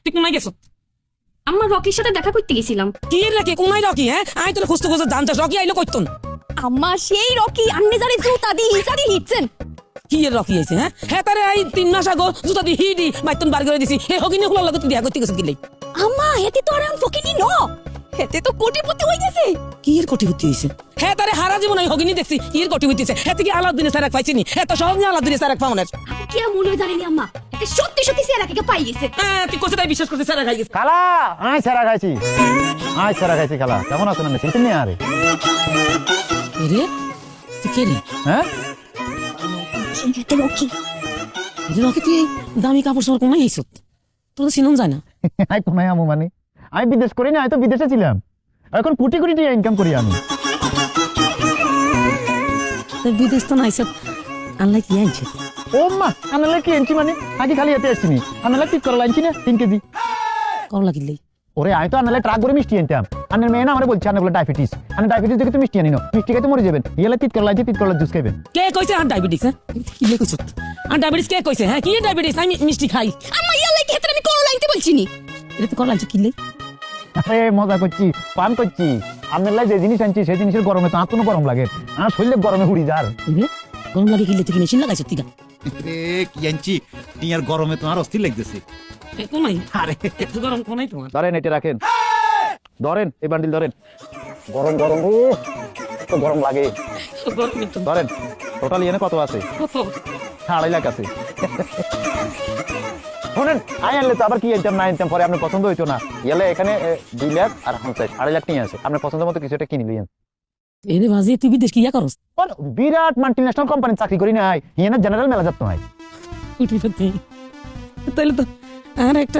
তুই কোনায় গেছ? আম্মা রকির সাথে দেখা করতে গেছিলাম। কি রে কোনায় রকি? হ্যাঁ আই তোর খুঁজতে খুঁজতে জানতে রকি আইলো কইতন। আম্মা সেই রকি আন্নে জারে জুতা দি হিসারি হিটছেন। কি এর রকি আইছে? হ্যাঁ তারে আই 3 মাস আগে জুতা দি হিডি মাইতন বার করে দিছি। হে হগিনি হলো লাগত বিয়া করতে গেছ কিলে। আম্মা হেতে তো আরাম ফকিনি ন, হেতে তো কোটিপতি হই গেছে। কি এর কোটিপতি হইছে? হ্যাঁ তারে হারা জীবন আমি হগিনি দেখছি। কি এর কোটিপতি হইছে? হেতে কি আলাউদ্দিনের সারাক পাইছিনি? এত সহজ না আলাউদ্দিনের সারাক পাওনের। কি আর মনে জানেনি আম্মা, এতে সত্যি সত্যি সেরাকে পাই গেছে। হ্যাঁ তুই কোথায় বিশ্বাস করছিস সারা খাই গেছে? খালা আয় সারা খাইছি, আয় সারা খাইছি। খালা কেমন আছেন? আমি চিনতে নেই আরে। রে তুই কে রে? হ্যাঁ হেতে রকি। রে রকি তুই দামি কাপড় চোপড় কোনায় আইছত? তোর তো চিনন যায় না। আই কোনায় আমু মানে আমি বিদেশ করি না, আমি তো বিদেশে ছিলাম। এখন কোটি কোটি টাকা ইনকাম করি আমি। তুই বিদেশ তো নাইছত আনলাই কি আনছে? ও মা আনালে কি এনছি মানে আগে খালি এতে আসছিনি, আনালে ঠিক করে লাইনছি না 3 কেজি। কর লাগিলে ওরে আমি তো আনালে ট্রাক করে মিষ্টি আনতাম। আনের মেয়ে না আমার বলছে আনে বলে ডায়াবেটিস, আনে ডায়াবেটিস দেখে তো মিষ্টি আনি না, মিষ্টি খেতে মরে যাবেন। ইয়েলে তিত করে লাইনছি, তিত করে জুস খাবেন। কে কইছে আর ডায়াবেটিস? হ্যাঁ কি লে কইছত? আর ডায়াবেটিস কে কইছে? হ্যাঁ কি ডায়াবেটিস? আমি মিষ্টি খাই। আম্মা ইয়ালাই কি হেতে আমি কোন লাইনতে বলছিনি। এটা তো কর লাগছে কি লে? আরে মজা করছি, পান করছি। আপনার লাই যে জিনিস আনছি সেই জিনিসের গরমে তো আর কোনো গরম লাগে, আর শরীরে গরমে হুড়ি যার। রে গরম লাগে কি লে? তুই মেশিন লাগাইছ তিগা? রে কি আনছি টিয়ার গরমে তোমার অস্থির লাগতেছে। এ কোনাই? আরে এত গরম কোনাই তোমার? ধরেন এটা রাখেন, ধরেন এই বান্ডিল ধরেন। গরম গরম তো গরম লাগে। গরম তো ধরেন টোটাল এনে কত আছে? কত? 2.5 লাখ আছে। শুনেন আই আনলে তো আবার কি আনতাম না আনতাম পরে আপনার পছন্দ হইতো না। এলে এখানে 2 লাখ আর 2.5 লাখ নিয়ে আছে, আপনার পছন্দের মতো কিছু একটা কিনে লিয়েন। এনে বাজে তুই বিদেশ কি ইয়া করস? বিরাট মাল্টিন্যাশনাল কোম্পানি চাকরি করি নাই, হিয়ানা জেনারেল ম্যানেজার তো হয়। তাইলে তো আর একটা